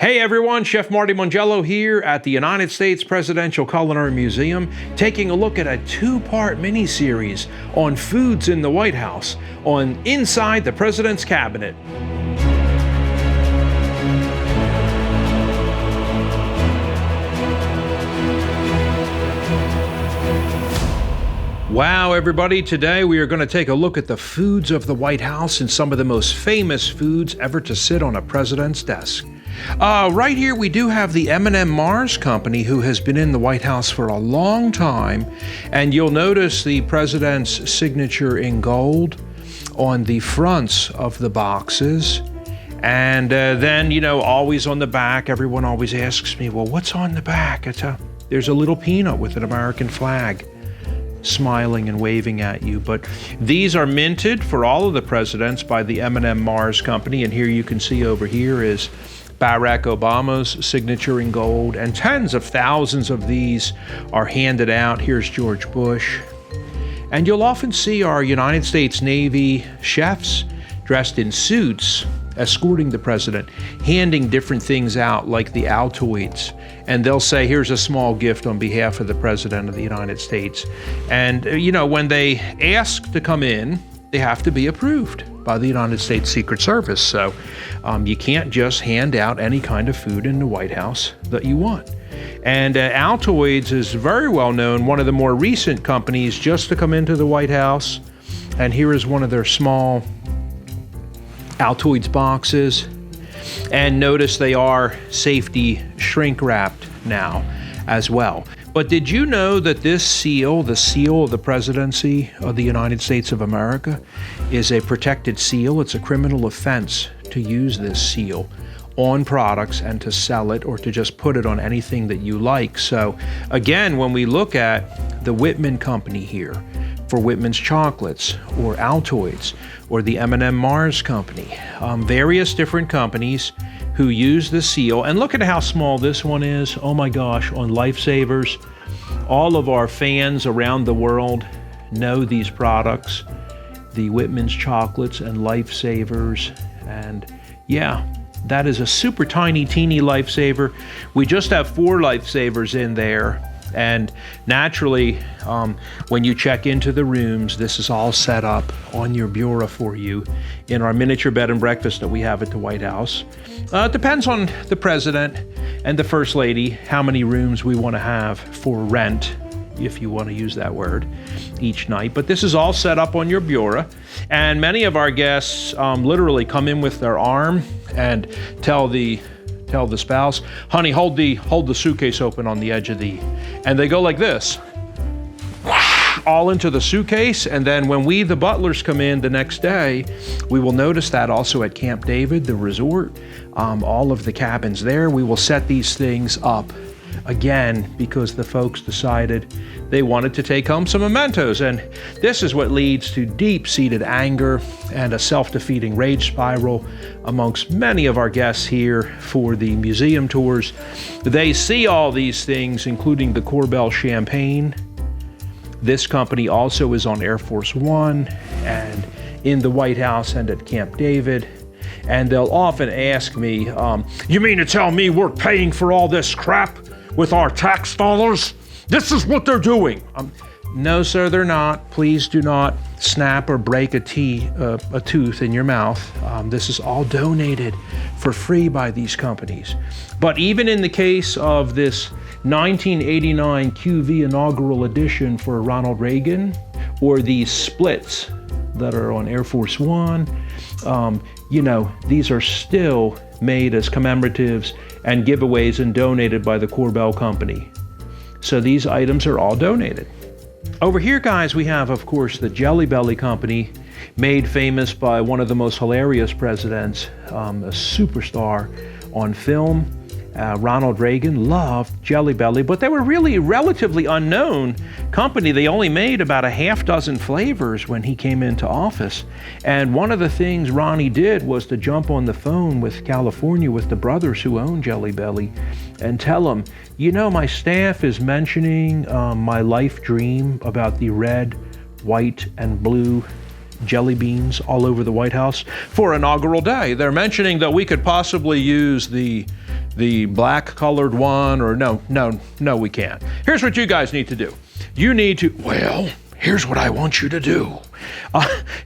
Hey everyone, Chef Marty Mongiello here at the United States Presidential Culinary Museum, taking a look at a two-part mini-series on foods in the White House, on Inside the President's Cabinet. Wow, everybody, today we are going to take a look at the foods of the White House and some of the most famous foods ever to sit on a president's desk. Right here we do have the M&M Mars Company, who has been in the White House for a long time, and you'll notice the president's signature in gold on the fronts of the boxes. And then, you know, always on the back, everyone always asks me, well, what's on the back? There's a little peanut with an American flag smiling and waving at you. But these are minted for all of the presidents by the M&M Mars Company, and here you can see over here is Barack Obama's signature in gold, and tens of thousands of these are handed out. Here's George Bush. And you'll often see our United States Navy chefs dressed in suits escorting the president, handing different things out like the Altoids. And they'll say, here's a small gift on behalf of the President of the United States. And, you know, when they ask to come in, they have to be approved by the United States Secret Service. So you can't just hand out any kind of food in the White House that you want. And Altoids is very well known, one of the more recent companies just to come into the White House. And here is one of their small Altoids boxes. And notice they are safety shrink wrapped now as well. But did you know that this seal, the seal of the presidency of the United States of America, is a protected seal? It's a criminal offense to use this seal on products and to sell it or to just put it on anything that you like. So again, when we look at the Whitman Company here for Whitman's chocolates, or Altoids, or the M&M Mars Company, various different companies who use the seal. And look at how small this one is. Oh my gosh, on Lifesavers. All of our fans around the world know these products, the Whitman's chocolates and Lifesavers. And yeah, that is a super tiny, teeny Lifesaver. We just have 4 Lifesavers in there. And naturally, when you check into the rooms, this is all set up on your bureau for you in our miniature bed and breakfast that we have at the White House. It depends on the president and the first lady how many rooms we want to have for rent, if you want to use that word, each night. But this is all set up on your bureau. And many of our guests literally come in with their arm and tell the spouse, honey, hold the suitcase open on the edge of and they go like this, all into the suitcase. And then when we, the butlers, come in the next day, we will notice that also at Camp David, the resort, all of the cabins there, we will set these things up again because the folks decided they wanted to take home some mementos. And this is what leads to deep-seated anger and a self-defeating rage spiral amongst many of our guests here for the museum tours. They see all these things, including the Corbel champagne. This company also is on Air Force One and in the White House and at Camp David. And they'll often ask me, you mean to tell me we're paying for all this crap with our tax dollars? This is what they're doing. No, sir, they're not. Please do not snap or break a tooth in your mouth. This is all donated for free by these companies. But even in the case of this 1989 QV inaugural edition for Ronald Reagan, or these splits that are on Air Force One, you know, these are still made as commemoratives and giveaways and donated by the Corbel Company. So these items are all donated. Over here, guys, we have, of course, the Jelly Belly Company, made famous by one of the most hilarious presidents, a superstar on film. Ronald Reagan loved Jelly Belly, but they were really a relatively unknown company. They only made about a half dozen flavors when he came into office. And one of the things Ronnie did was to jump on the phone with California, with the brothers who own Jelly Belly, and tell them, you know, my staff is mentioning my life dream about the red, white, and blue jelly beans all over the White House for inaugural day. They're mentioning that we could possibly use the the black colored one, or no, we can't. Here's what you guys need to do. You need to, well, here's what I want you to do.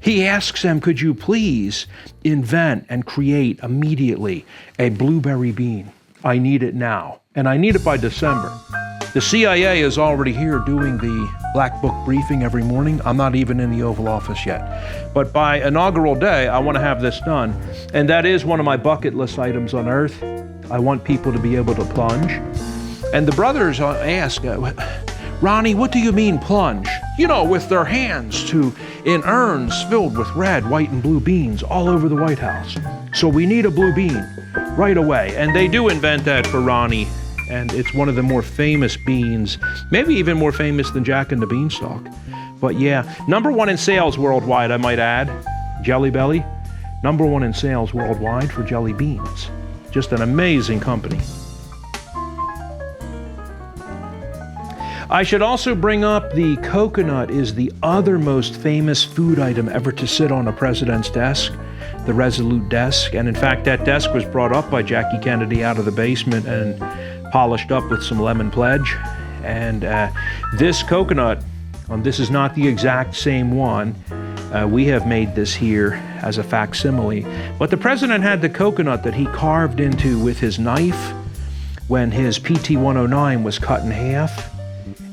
He asks them, could you please invent and create immediately a blueberry bean? I need it now, and I need it by December. The CIA is already here doing the Black Book briefing every morning. I'm not even in the Oval Office yet. But by inaugural day, I want to have this done. And that is one of my bucket list items on Earth. I want people to be able to plunge. And the brothers ask, Ronnie, what do you mean plunge? You know, with their hands in urns filled with red, white, and blue beans all over the White House. So we need a blue bean right away. And they do invent that for Ronnie. And it's one of the more famous beans, maybe even more famous than Jack and the Beanstalk. But yeah, #1 in sales worldwide, I might add, Jelly Belly. #1 in sales worldwide for jelly beans. Just an amazing company. I should also bring up the coconut is the other most famous food item ever to sit on a president's desk, the Resolute desk. And in fact, that desk was brought up by Jackie Kennedy out of the basement and polished up with some lemon pledge. And this coconut, this is not the exact same one. We have made this here as a facsimile. But the president had the coconut that he carved into with his knife when his PT-109 was cut in half.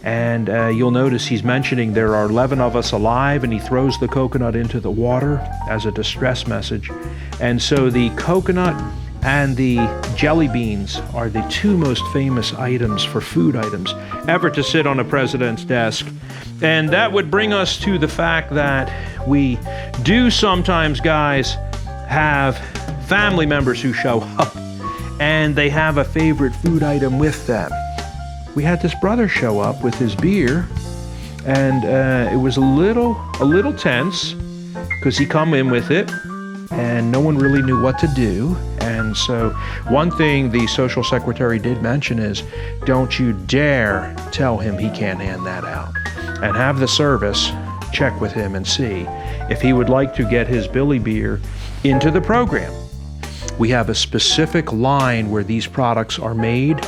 And you'll notice he's mentioning there are 11 of us alive, and he throws the coconut into the water as a distress message. And so the coconut and the jelly beans are the two most famous items for food items ever to sit on a president's desk. And that would bring us to the fact that we do sometimes, guys, have family members who show up and they have a favorite food item with them. We had this brother show up with his beer, and it was a little tense because he come in with it and no one really knew what to do. And so one thing the social secretary did mention is, don't you dare tell him he can't hand that out, and have the service check with him and see if he would like to get his Billy beer into the program. We have a specific line where these products are made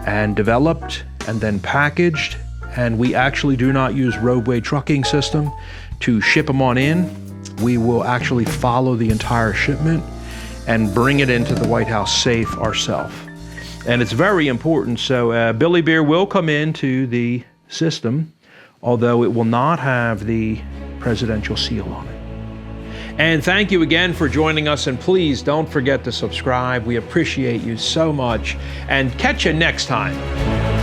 and developed and then packaged, and we actually do not use roadway trucking system to ship them on in. We will actually follow the entire shipment and bring it into the White House safe ourselves. And it's very important. So Billy beer will come into the system, although it will not have the presidential seal on it. And thank you again for joining us, and please don't forget to subscribe. We appreciate you so much, and catch you next time.